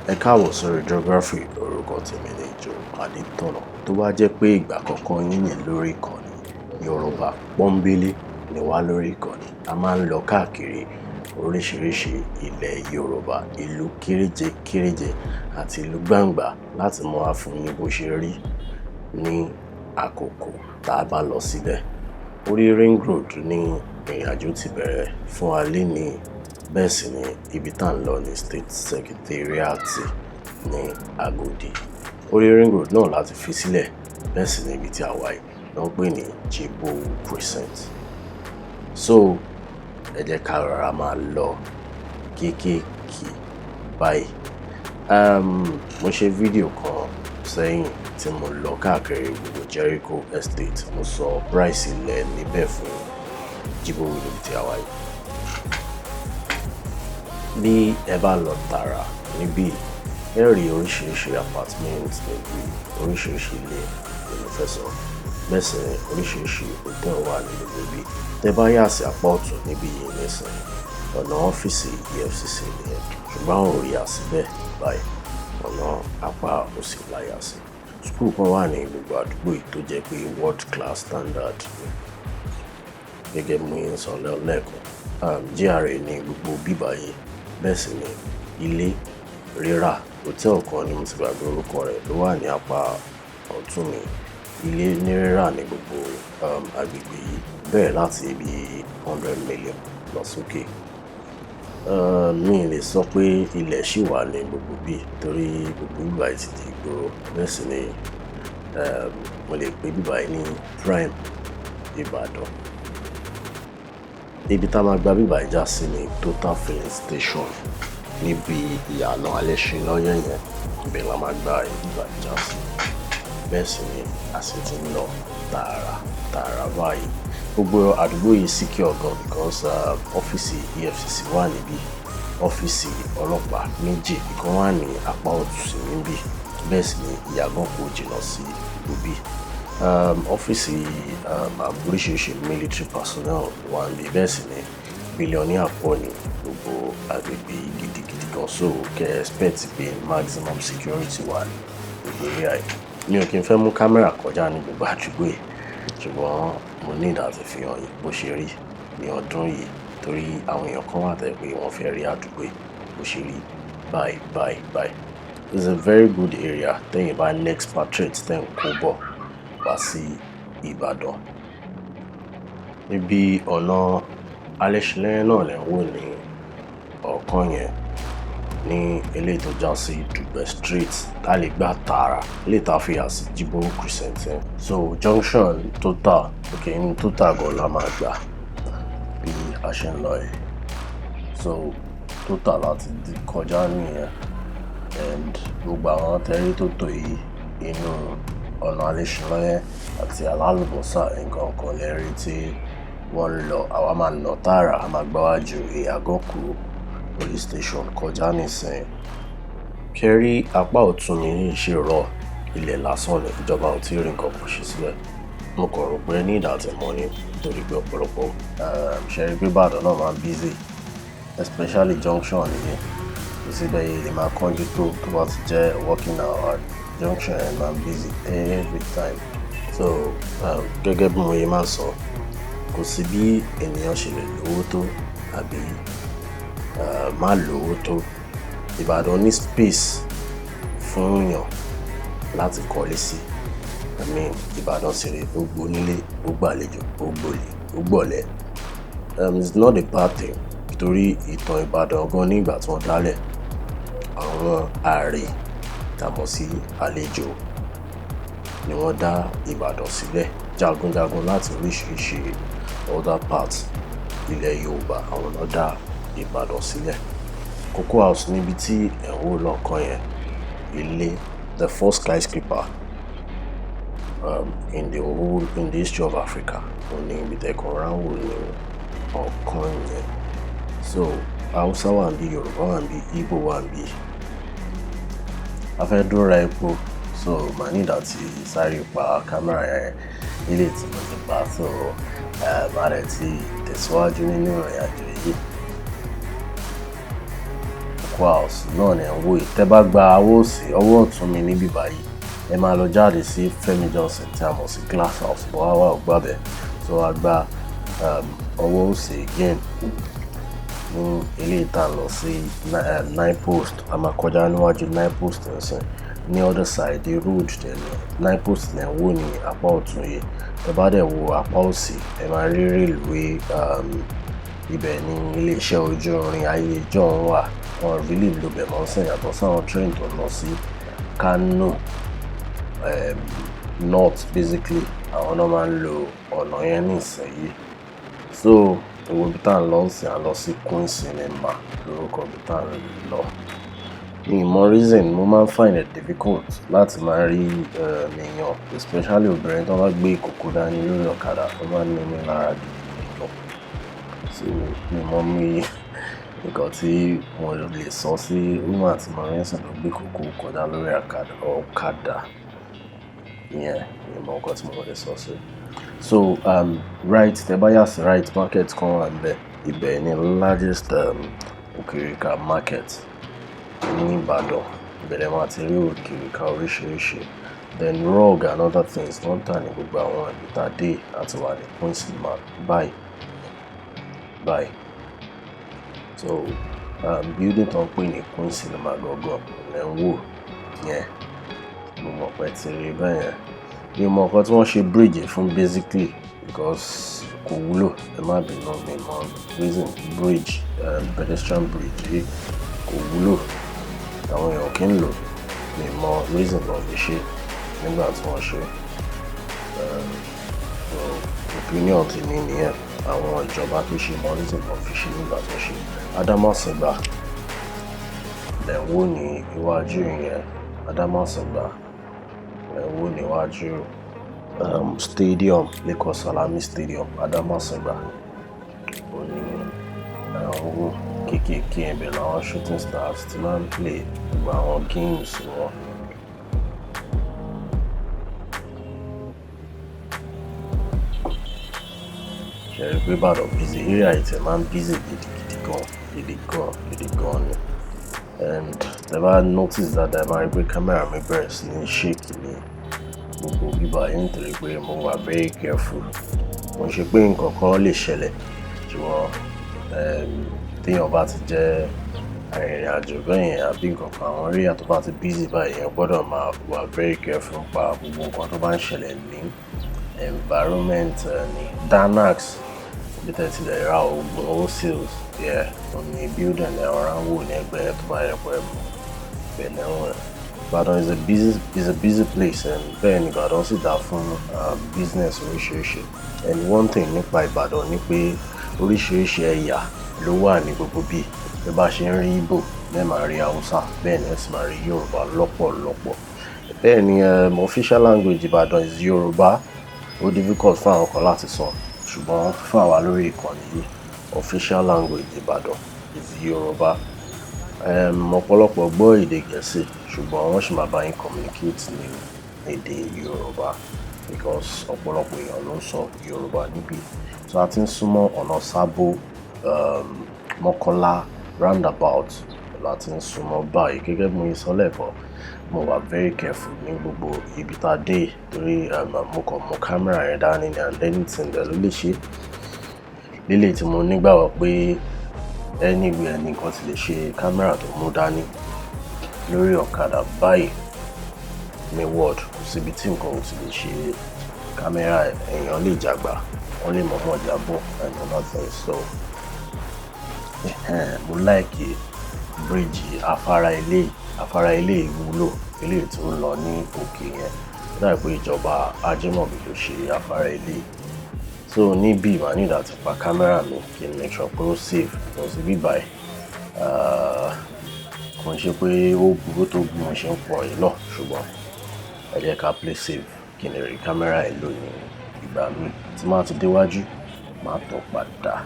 Ẹ káàbọ̀ sórí Joegraphy, orúkọ tèmi ni Joe. Tó bá jẹ́ pé ìgbà àkọ́kọ́ yín yẹn lórí ìkànnì Yorùbá pọ́nbélé ni wá lórí ìkànnì. A máa ń lọ káàkiri oríṣiríṣi ilẹ̀ Yorùbá, ìlú kéréje àti ìlú gbàǹgbà láti mú wá fún yín bó ṣe rí ní àkókò tá a bá lọ síbẹ̀. Orí Ring Road ní ìrìnàjò ti bẹ̀rẹ̀ fún wa lénìí. Bẹ́ẹ̀ sì ni ibi tá ń lọ ní State Secretariat ní Agodi. Orí Ring Road náà láti fi sílẹ̀. Bẹ́ẹ̀ sì ni ibi tí a wà yìí wọ́n pè ní Jibowu Crescent. So ẹ jẹ́ ká rọra máa lọ kéékèèké báyìí. Mo ṣe fídíò kan sẹ́yìn tí mo lọ káàkiri gbogbo Iyaganku Estate. Mo sọ price ilẹ̀ níbẹ̀ fún Jibowu níbi tí a wà yìí. Bí ẹ bá lọ tààrà níbí, ẹ rí oríṣiríṣi apartment níbí, oríṣiríṣi ilé nínú fẹsọ̀. Bẹ́ẹ̀ sì ni oríṣiríṣi hotel wà nínú níbí. Tẹ́ bá yà sí apá ọ̀tún níbí yìí nísìnyí, ọ̀nà ọ́fíìsì EFCC nìyẹn. Ṣùgbọ́n àwọn ò rí yà síbẹ̀ báyìí. Ọ̀nà apá òsì la yà sí. School kan wà ní gbogbo àdúgbò yìí tó jẹ́ pé world class standard ni. Gẹ́gẹ́ bí mo ń sọ lẹ́ẹ̀kan, GRA ní gbogbo bíbá yìí. Bẹ́ẹ̀ sì ni ilé rírà, hotel kan ni mo ti gbàgbé orúkọ rẹ̀ ló wà ní apá ọ̀tún mi. Ilé ní rírà ní gbogbo agbègbè yìí bẹ̀rẹ̀ láti ibi 100 million lọ sókè. Mi lè sọ pé ilẹ̀ ṣì wà ní gbogbo bí torí gbogbo bíbá yìí ti di ìgboro. Bẹ́ẹ̀ sì ni mo lè pe bíbá yìí ní prime Ibadan. Ibi tá a máa gba bíbá yìí já sí ni Total filling station níbi ìyànà Alaafin lọ́yẹ̀ yẹn. Ibẹ̀ la máa gba bíbá yìí já sí. Bẹ́ẹ̀ sì ni a sì ti ń lọ tààrà báyìí. Gbogbo àdúgbò yìí secure gan because ọ́fíìsì EFCC wà níbí. Ọ́fíìsì ọlọ́pàá méjì ìkan wà ní apá ọ̀tún níbí. Bẹ́ẹ̀ sì ni Iyaganku jìnnà sí ibí. Ọ́fíìsì oríṣiríṣi military personnel wà níbí. Bẹ́ẹ̀ sì ni billionaire pọ̀ ní gbogbo agbègbè gidigidi gan. So kẹ́ expect pé maximum security wà ní gbogbo area yìí. Mi ò kí n fẹ́ mú kámẹ́rà kọjá ní gbogbo àdúgbò yìí. Ṣùgbọ́n mo ní láti fi hàn yín bó ṣe rí ní ọdún yìí torí àwọn èèyàn kan wà tẹ́ pé wọ́n fẹ́ rí àdúgbò yìí bó ṣe rí báyìí. It's a very good area tẹ́yìn bá ní expatriate tẹ́ ń kó bọ̀ wá sí Ìbàdàn. Níbi ọ̀nà Alaafin náà lẹ́ ń wò ní ọ̀kan yẹn ní eléyìí tó já sí Dugbe Street tá lè gbà tààrà eléyìí tá fi yà sí Jibowu Crescent yẹn. So junction Total ní Total gan la máa gbà bí a ṣe ń lọ yìí. So Total láti kọjá nìyẹn and gbogbo àwọn tẹ́rí tó tò yìí inú ọ̀nà Alaafin lọ́yẹ̀ àti alálùbọ́sà nǹkan kan lẹ́rí tí wọ́n ń lọ. Àwa máa ń lọ tààrà, a máa gbáwájú Iyaganku police station kọjá nísìnyí. Kẹ́rí apá ọ̀tún mi ṣe rọ ilẹ̀ lásán ní ìjọba ò tí ì rí nǹkan kò ṣe síbẹ̀. Mo kàn rò pé ní ìdàtẹ̀mọ́ ni nítorí pé ọ̀pọ̀lọpọ̀ ṣẹ́rí pé Ìbàdàn náà máa ń busy especially junction nìyẹn. Kò síbẹ̀ yìí lè máa kánjú tó bá ti jẹ́ working hour. Junction yẹn máa ń busy every time. So gẹ́gẹ́ bí mo yẹ máa sọ, kò sí bí ènìyàn ṣe lè lówó tó àbí má lówó tó. Ìbàdàn ní space fún yàn láti kọ́lé sí. Ìbàdàn sì rè ó gbónílé, ó gbàlejò, ó gbòlè, ó gbọ̀lẹ̀. It's not a bad thing torí ìtàn Ìbàdàn gan ní ìgbà tí wọ́n dálẹ̀. Àwọn ààrẹ tàmọ̀ sí àlejò ni wọ́n dá Ìbàdàn sílẹ̀. Jagunjagun láti oríṣiríṣi other parts ilẹ̀ Yorùbá àwọn náà dá Ìbàdàn sílẹ̀. Cocoa House níbi tí ẹ̀ ń wò lọ́kàn yẹn, ilé the first skyscraper in the history of Africa. Ó ní ibi tẹ́kọ̀ ránwó ní ọ̀kan yẹn. So Hausa wà níbí, Yorùbá wà níbí, Igbo wà níbí. A fẹ́ dúró ra epo, so màá ní láti sáré pa kámẹ́rà yẹn nílé tí mo ti pa. So màá rẹ̀ ti tẹ̀síwájú nínú ìrìn àjò yìí. Cocoa House náà ni ẹ̀ ń wò yìí. Tẹ́ bá gba ọwọ́ ọ̀tún mi níbí báyìí, ẹ máa lọ jáde sí Fẹ́mi Johnson tí a mọ̀ sí Glass House, bọ́ wá ò gbà bẹ́ẹ̀. So a gba ọwọ́ òsì again ní ilé ìta lọ sí nine post. A máa kọjá níwájú nine post ẹ̀sìn ní other side the road tẹ̀lé nine post ní ẹ̀ ń wò ní apá ọ̀tún yìí. Tẹ́ bá dẹ̀ wo apá òsì, ẹ máa rí railway. Ibẹ̀ ni ilé-iṣẹ́ ojú irin ayé ìjọ́un wà. Wọ́n really lo bẹ̀ mọ́ sìn yàtọ̀ sáwọn train tó lọ sí Kano north basically. Àwọn náà máa ń lo ọ̀nà yẹn ní ìsinyìí. So owó bí tá à ń lọ sí à ń lọ sí Queen Cinema lórúkọ bí tá à ń lọ. Ní ìmọ̀ reason mo máa ń find it difficult láti máa rí èèyàn especially obìnrin tó bá gbé ìkòkò dání lórí ọ̀kadà tó máa ń ní mi lára gidi lọ. So mi mọ̀ mi nǹkan tí mo lè sọ sí woman àti Marinson tó gbé ìkòkò kọjá lórí ọ̀kadà yẹn. Mi mọ̀ nǹkan tí mo lè sọ sí. So right tẹ́ bá yà sí right market kan wà níbẹ̀. Ibẹ̀ ni largest òkìrìkà market ní Ìbàdàn. Ibẹ̀ máa ti rí òkìrìkà oríṣiríṣi. Then rug and other things wọ́n tà ní gbogbo àwọn ìtàdé àti wà ní Queen Cinema báyìí. So building tó ń pè ní Queen Cinema gangan lẹ́ ń wò yẹn. Mo mọ̀ pé ti rí bẹ́ẹ̀ yẹn. Mi mọ̀ nǹkan tí wọ́n ṣe bridge fún basically because kò wúlò. Ẹ má bínú mi mọ̀ reason bridge pedestrian bridge yìí kò wúlò. Àwọn èèyàn kì í lò. Mi mọ̀ reason lọ fi ṣe nígbà tí wọ́n ṣe. So opinion ti ní nìyẹn. Àwọn ìjọba tó ṣe mọ̀ reason lọ fi ṣe nígbà tó ṣe. Adamasingba lẹ́ ń wò ní iwájú yẹn. Adamasingba lẹ́ ń wò ní iwájú stadium Lagos Salami Stadium Adamasingba. Ó ní àwọn kéékèèké ibẹ̀ làwọn shooting stars ti máa ń play gbogbo àwọn games wọn. Ṣé rí pé Ìbàdàn busy area yìí tẹ̀ máa ń busy gidi gan ni. And tẹ́ bá notice that ẹ máa rí pé camera mi bẹ̀rẹ̀ sí ní shake ní gbogbo bíbá yìí nítorí pé mo wà very careful. Mo ṣe pé nǹkan kan lè ṣẹlẹ̀ ṣùgbọ́n téèyàn bá ti jẹ́ arìnrìn-àjò bẹ́ẹ̀ yẹn àbí nǹkan kan àwọn area tó bá ti busy báyìí yẹn gbọ́dọ̀ máa wà very careful nípa gbogbo nǹkan tó bá ń ṣẹlẹ̀ ní environment ní Danax bí tẹ́tí lè ra oògùn wholesales ní building ẹ̀rọ ránwó ní ẹgbẹ́ tó bá yẹ pẹ́ mọ́ Benin wọn. Ibadan is a busy place and bẹ́ẹ̀ ni Ibadan sì dá fún business oríṣiríṣi. And one thing nípa Ibadan ni pé oríṣiríṣi ẹ̀yà ló wà ní gbogbo bí. Bí bá ṣe ń rí Igbo bẹ́ẹ̀ máa rí Hausa bẹ́ẹ̀ ni ẹ sì máa rí Yorùbá lọ́pọ̀lọpọ̀. Bẹ́ẹ̀ ni official language Ibadan is Yoruba. Ó difficult fún àwọn kan láti sọ ṣùgbọ́n fún àwa lórí ìkànnì yìí official language Ibadan is Yoruba. Ọ̀pọ̀lọpọ̀ gbọ́ èdè Gẹ̀ẹ́sì ṣùgbọ́n wọ́n sì máa bá yín communicate ní èdè Yorùbá because ọ̀pọ̀lọpọ̀ èèyàn ló ń sọ Yorùbá níbí. So a ti ń súnmọ́ ọ̀nà Sábó Mọ́kọ́lá roundabout la ti ń súnmọ́ báyìí. Gẹ́gẹ́ bí mo sọ lẹ́ẹ̀kan mo wà very careful ní gbogbo ibi tá a dé torí mo kàn mú camera yẹn dání ní and anything ló lè ṣe. Lílé tí mo nígbàgbọ́ pé anywhere ní nǹkan ti lè ṣe camera tó mú dání lórí ọ̀kadà báyìí ní world kò síbi tí nǹkan ò ti lè ṣe camera èèyàn lè jàgbá wọ́n lè mọ̀ọ́mọ̀ jábọ̀ and nothing. So mo like bridge afárá ilé ìwúlò ilé tó ń lọ ní òkè yẹn. Ó dàbí pé ìjọba Ajímọ̀bí ló ṣe afárá ilé. So níbí màá need láti pa camera mi kí n make sure pé ó safe because bí báyìí kò ń ṣe pé ó burú tó bí mo ṣe ń pọ̀ yìí náà ṣùgbọ́n ẹ jẹ́ ká play safe kí n lè rí camera ẹ̀ lò ní ìgbà míì tí màá ti déwájú màá tọ̀ padà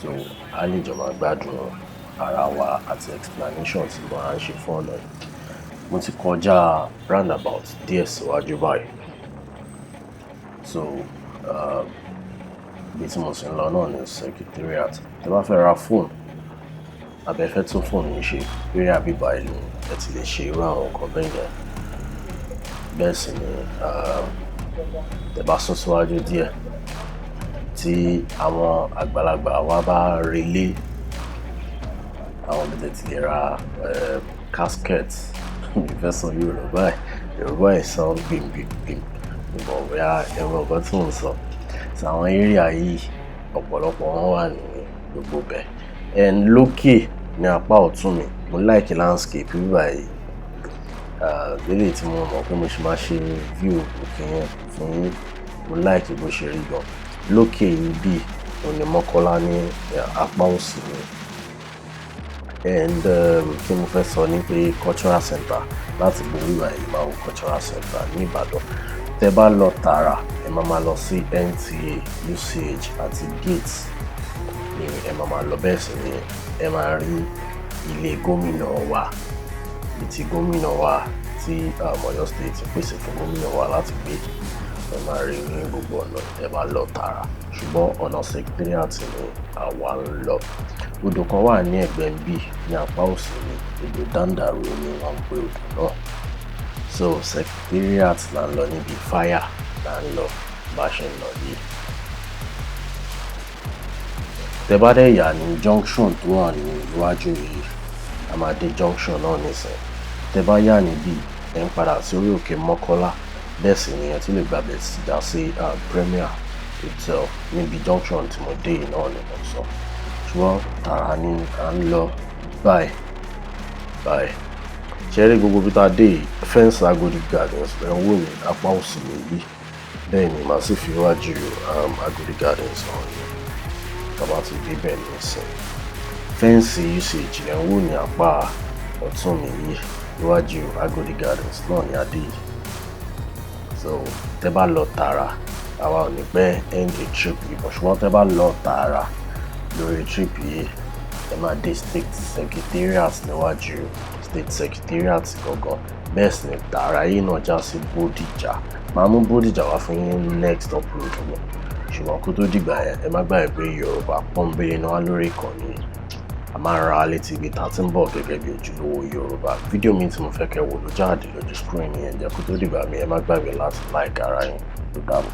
so a lè jọ máa gbádùn ara wa àti explanation tí mo máa ń ṣe fún ọ̀nà yìí. Mo ti kọjá roundabout díẹ̀ síwájú báyìí so ibi tí mo sì ń lọ náà ní Secretariat. Tí bá fẹ́ ra fóònù abẹ́fẹ́ tún fóònù yín ṣe eré àbíbá ìlú ẹ ti lè ṣe irú àwọn nǹkan bẹ́ẹ̀ yẹn. Bẹ́ẹ̀ sì ni tẹ́ bá sún síwájú díẹ̀ tí àwọn àgbàlagbà wa bá relé àwọn bíi ti lè ra casket ìfẹ́ sọ Yorùbá ẹ̀ sound gbìm ìbọn bóyá ẹ̀rọ ọ̀gá tí mò ń sọ. Àwọn area yìí ọ̀pọ̀lọpọ̀ wọn wà ní gbogbo bẹ̀. Lókè ní apá ọ̀tún mi mo like landscape bíbá yìí lélẹ̀ tí mo mọ̀ pé mo ṣe máa ṣe view òkè yẹn fún yín. Mo like bó ṣe rí gan. Lókè yìí bí òní Mọ́kọ́lá ní apá òsì mi. Kí mo fẹ́ sọ ní pé cultural center láti gbogbo yìí máa wo cultural center ní Ìbàdàn. Tẹ́ bá lọ tààrà ẹ máa lọ sí NTA, UCH àti Gates ni ẹ máa lọ. Bẹ́ẹ̀ sì ni ẹ máa rí ilé gómìnà wa tí gómìnà wa tí Oyo State pèsè fún gómìnà wa láti gbé. Ẹ máa rí ní gbogbo ọ̀nà tẹ́ bá lọ tààrà, ṣùgbọ́n ọ̀nà secretariat ni àwa ń lọ. Odò kan wà ní ẹ̀gbẹ́ bí ní apá òsì mi, odò Dandaru ni wọ́n ń pe odò náà. So secretariat là ń lọ níbi fire là ń lọ bá ṣe ń lọ yìí. Tẹ́ bá dẹ̀ yà ní junction tó wà ní iwájú yìí, a máa dé junction náà nísìnyí. Tẹ́ bá yà níbí ẹ ń padà sí orí òkè Mọ́kọ́lá. Bẹ́ẹ̀ sì ni ẹ tún lè gbàgbé já sí Premier Hotel níbi junction tí mo dé náà ni mo sọ. Ṣùgbọ́n tààrà ni à ń lọ báyìí. Ṣé rí gbogbo bí tá a dé fence Agodi Gardens ẹ̀ ń wò ní apá òsì mi yìí. Bẹ́ẹ̀ ni màá sì fi iwájú Agodi Gardens hàn yín. Tọ́ba ti dé bẹ́ẹ̀ ní ìsìn. Fẹ́ǹsì UCH ẹ̀ ń wò ní apá ọ̀tún mi yìí iwájú Agodi Gardens náà ní adé yìí. So tẹ́ bá lọ tààrà àwa ò ní pẹ́ end the trip yìí bọ̀, ṣùgbọ́n tẹ́ bá lọ tààrà lórí trip yìí ẹ máa dé State Secretariat níwájú State Secretariat gangan. Bẹ́ẹ̀ sì ni tààrà yìí náà já sí Bódìjà. Màá mú Bódìjà wá fún yín next upload mi, ṣùgbọ́n kó tó dìgbà yẹn ẹ má gbàgbé pé Yorùbá pọ́nbélé náà lórí ìkànnì. A máa ń ra létí ibi tá a ti ń bọ̀ gẹ́gẹ́ bí ojúlówó Yorùbá. Fídíò mi tí mo fẹ́ kẹ́ wò ló jáde lójú screen yẹn. Jẹ́ kó tó dìgbà mi ẹ má gbàgbé láti like ara yín. Ó dàbọ̀.